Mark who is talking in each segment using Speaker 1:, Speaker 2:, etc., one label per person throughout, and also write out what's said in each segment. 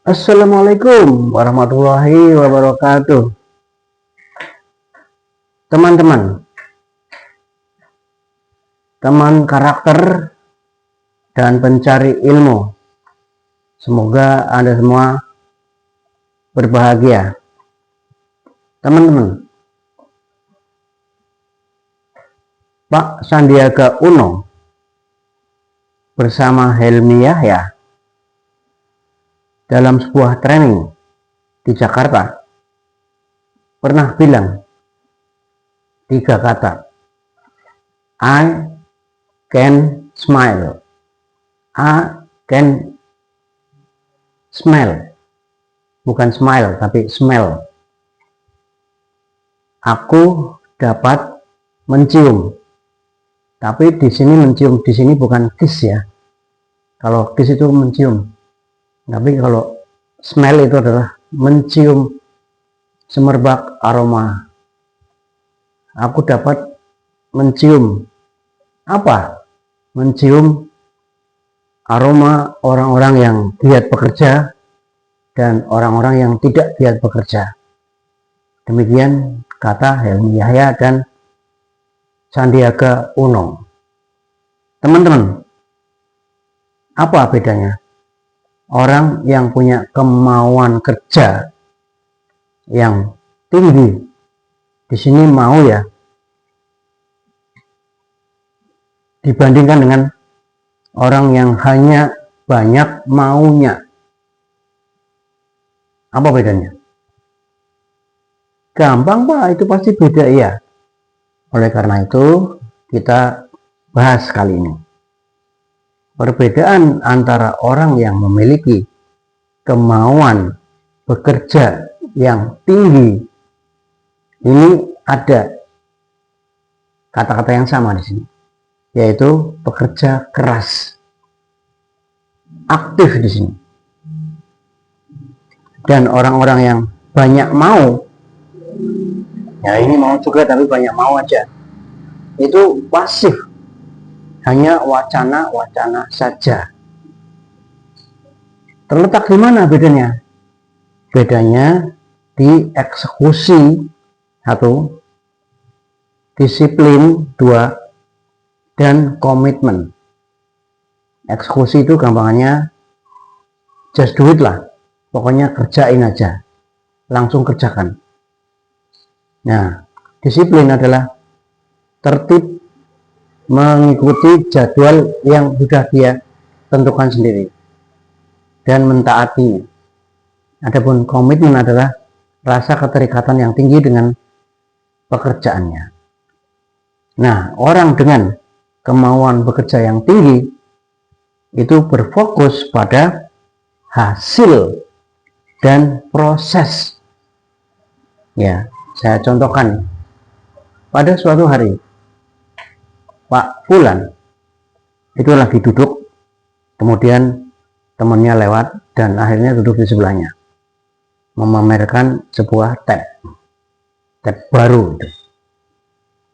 Speaker 1: Assalamualaikum warahmatullahi wabarakatuh. Teman-teman, teman karakter dan pencari ilmu, semoga Anda semua berbahagia. Teman-teman, Pak Sandiaga Uno bersama Helmi Yahya dalam sebuah training di Jakarta pernah bilang 3 kata, I can smile, I can smell, bukan smile tapi smell. Aku dapat mencium, tapi di sini mencium di sini bukan kiss ya. Kalau kiss itu mencium, tapi kalau smell itu adalah mencium semerbak aroma. Aku dapat mencium apa? Mencium aroma orang-orang yang giat bekerja dan orang-orang yang tidak giat bekerja. Demikian kata Helmi Yahya dan Sandiaga Uno. Teman-teman, apa bedanya? Orang yang punya kemauan kerja yang tinggi, di sini mau ya, dibandingkan dengan orang yang hanya banyak maunya. Apa bedanya? Gampang Pak, itu pasti beda ya. Oleh karena itu kita bahas kali ini perbedaan antara orang yang memiliki kemauan bekerja yang tinggi. Ini ada kata-kata yang sama di sini, yaitu pekerja keras, aktif di sini. Dan orang-orang yang banyak mau, ya ini mau juga tapi banyak mau aja, itu pasif, hanya wacana-wacana saja. Terletak di mana bedanya? Bedanya di eksekusi 1, disiplin 2, dan komitmen. Eksekusi itu gampangannya just do it lah, pokoknya kerjain aja, langsung kerjakan. Nah, disiplin adalah tertib, mengikuti jadwal yang sudah dia tentukan sendiri dan mentaatinya. Adapun komitmen adalah rasa keterikatan yang tinggi dengan pekerjaannya. Nah, orang dengan kemauan bekerja yang tinggi itu berfokus pada hasil dan proses. Ya, saya contohkan. Pada suatu hari Pak Fulan itu lagi duduk, kemudian temannya lewat dan akhirnya duduk di sebelahnya, memamerkan sebuah tab baru itu,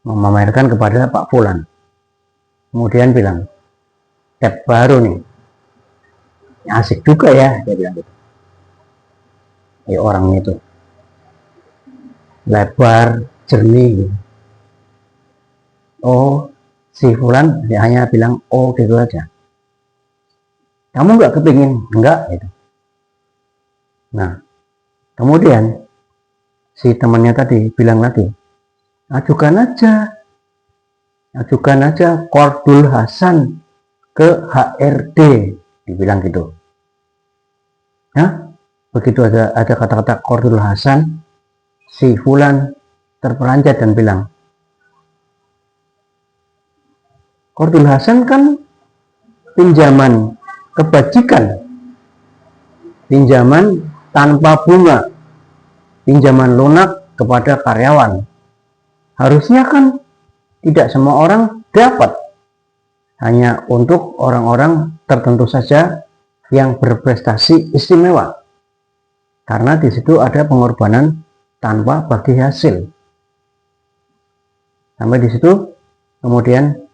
Speaker 1: memamerkan kepada Pak Fulan. Kemudian bilang, tab baru nih, asik juga ya, dia bilang gitu. Orangnya itu lebar, jernih gitu. Oh, si Fulan dia hanya bilang oh gitu aja. Kamu nggak kepingin? Enggak gitu. Nah, kemudian si temannya tadi bilang lagi, ajukan aja Kordul Hasan ke HRD, dibilang gitu. Nah, begitu ada kata-kata Kordul Hasan, si Fulan terperanjat dan bilang, Kordul Hasan kan pinjaman kebajikan, pinjaman tanpa bunga, pinjaman lunak kepada karyawan. Harusnya kan tidak semua orang dapat, hanya untuk orang-orang tertentu saja yang berprestasi istimewa, karena di situ ada pengorbanan tanpa bagi hasil. Sampai di situ, kemudian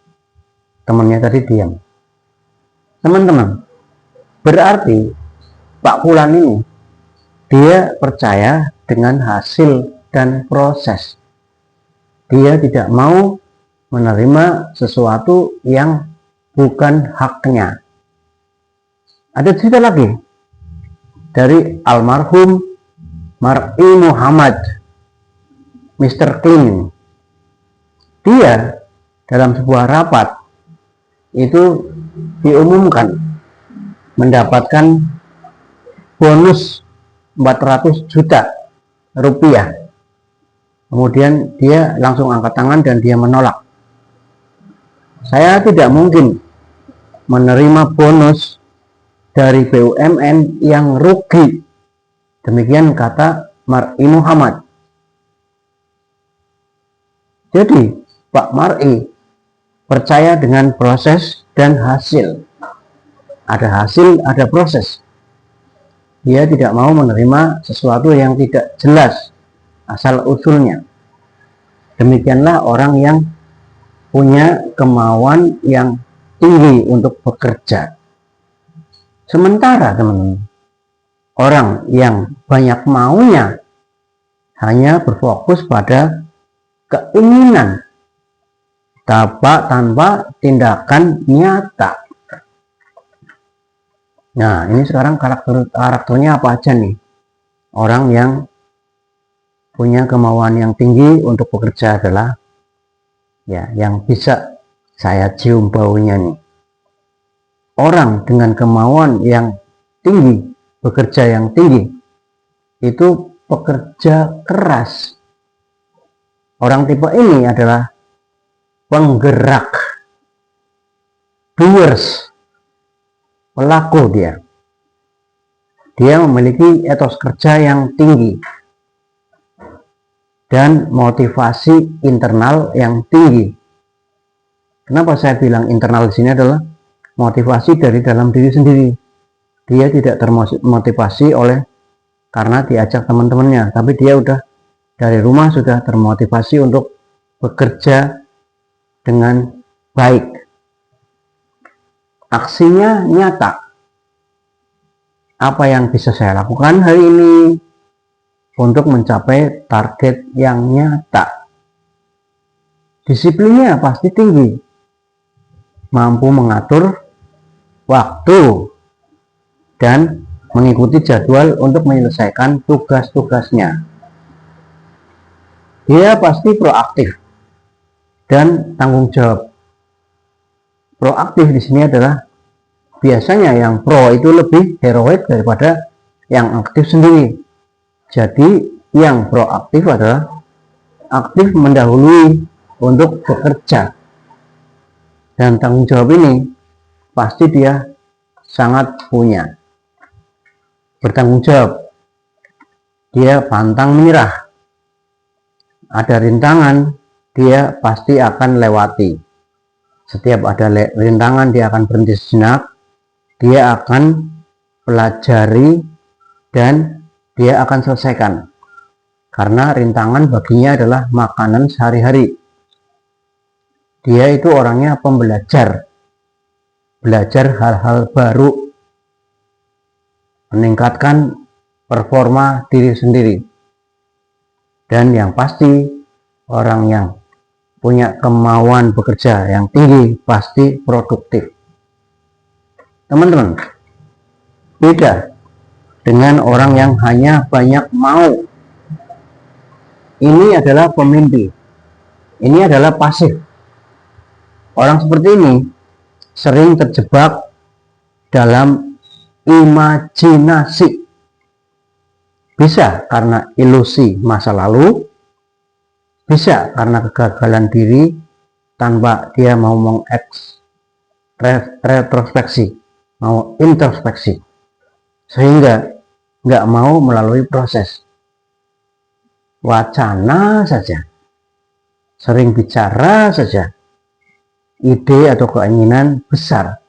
Speaker 1: temannya tadi diam. Teman-teman, berarti Pak Fulan ini, dia percaya dengan hasil dan proses. Dia tidak mau menerima sesuatu yang bukan haknya. Ada cerita lagi dari almarhum Mar'i Muhammad, Mr. Clean. Dia dalam sebuah rapat itu diumumkan mendapatkan bonus 400 juta rupiah. Kemudian dia langsung angkat tangan dan dia menolak. Saya tidak mungkin menerima bonus dari BUMN yang rugi. Demikian kata Mar'i Muhammad. Jadi Pak Mar'i percaya dengan proses dan hasil. Ada hasil, ada proses. Dia tidak mau menerima sesuatu yang tidak jelas asal usulnya. Demikianlah orang yang punya kemauan yang tinggi untuk bekerja. Sementara teman-teman, orang yang banyak maunya hanya berfokus pada keinginan tanpa tindakan nyata. Nah, ini sekarang karakternya apa aja nih? Orang yang punya kemauan yang tinggi untuk bekerja adalah ya yang bisa saya cium baunya nih. Orang dengan kemauan yang tinggi, bekerja yang tinggi, itu pekerja keras. Orang tipe ini adalah penggerak, doers, pelaku dia. Dia memiliki etos kerja yang tinggi dan motivasi internal yang tinggi. Kenapa saya bilang internal di sini adalah motivasi dari dalam diri sendiri. Dia tidak termotivasi karena diajak teman-temannya, tapi dia udah dari rumah sudah termotivasi untuk bekerja dengan baik. Aksinya nyata. Apa yang bisa saya lakukan hari ini untuk mencapai target yang nyata? Disiplinnya pasti tinggi. Mampu mengatur waktu dan mengikuti jadwal untuk menyelesaikan tugas-tugasnya. Dia pasti proaktif dan tanggung jawab. Proaktif di sini adalah biasanya yang pro itu lebih heroik daripada yang aktif sendiri. Jadi yang proaktif adalah aktif mendahului untuk bekerja. Dan tanggung jawab ini pasti dia sangat punya. Bertanggung jawab. Dia pantang menyerah. Ada rintangan, dia pasti akan lewati. Setiap ada rintangan, dia akan berhenti sejenak. Dia akan pelajari dan dia akan selesaikan. Karena rintangan baginya adalah makanan sehari-hari. Dia itu orangnya pembelajar. Belajar hal-hal baru. Meningkatkan performa diri sendiri. Dan yang pasti, orang yang punya kemauan bekerja yang tinggi pasti produktif. Teman-teman, beda dengan orang yang hanya banyak mau. Ini adalah pemimpi. Ini adalah pasif. Orang seperti ini sering terjebak dalam imajinasi. Bisa karena ilusi masa lalu, bisa karena kegagalan diri tanpa dia mau retrospeksi, mau introspeksi, sehingga nggak mau melalui proses. Wacana saja, sering bicara saja, ide atau keinginan besar,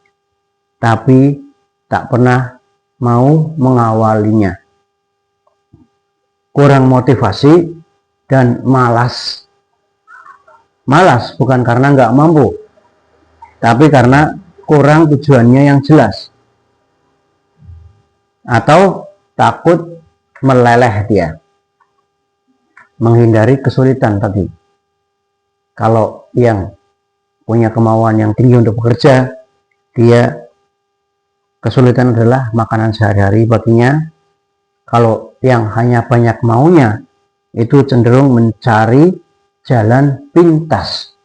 Speaker 1: tapi tak pernah mau mengawalinya. Kurang motivasi dan malas. Malas bukan karena nggak mampu, tapi karena kurang tujuannya yang jelas. atau takut meleleh dia, menghindari kesulitan tadi. Kalau yang punya kemauan yang tinggi untuk bekerja, dia kesulitan adalah makanan sehari-hari baginya. Kalau yang hanya banyak maunya, itu cenderung mencari jalan pintas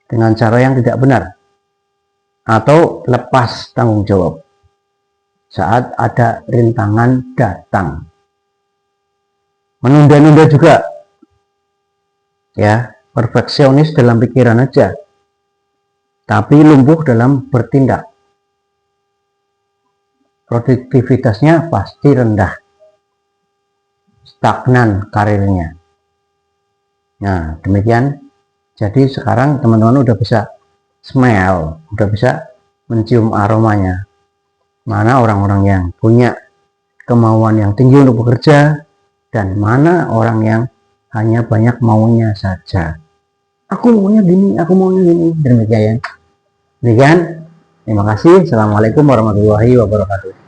Speaker 1: dengan cara yang tidak benar atau lepas tanggung jawab saat ada rintangan datang. Menunda-nunda juga, ya, perfeksionis dalam pikiran aja, tapi lumpuh dalam bertindak. Produktivitasnya pasti rendah, stagnan karirnya. Nah, demikian. Jadi sekarang teman-teman udah bisa smell, udah bisa mencium aromanya. Mana orang-orang yang punya kemauan yang tinggi untuk bekerja, dan mana orang yang hanya banyak maunya saja. Aku maunya gini, aku maunya gini. Demikian. Terima kasih. Assalamualaikum warahmatullahi wabarakatuh.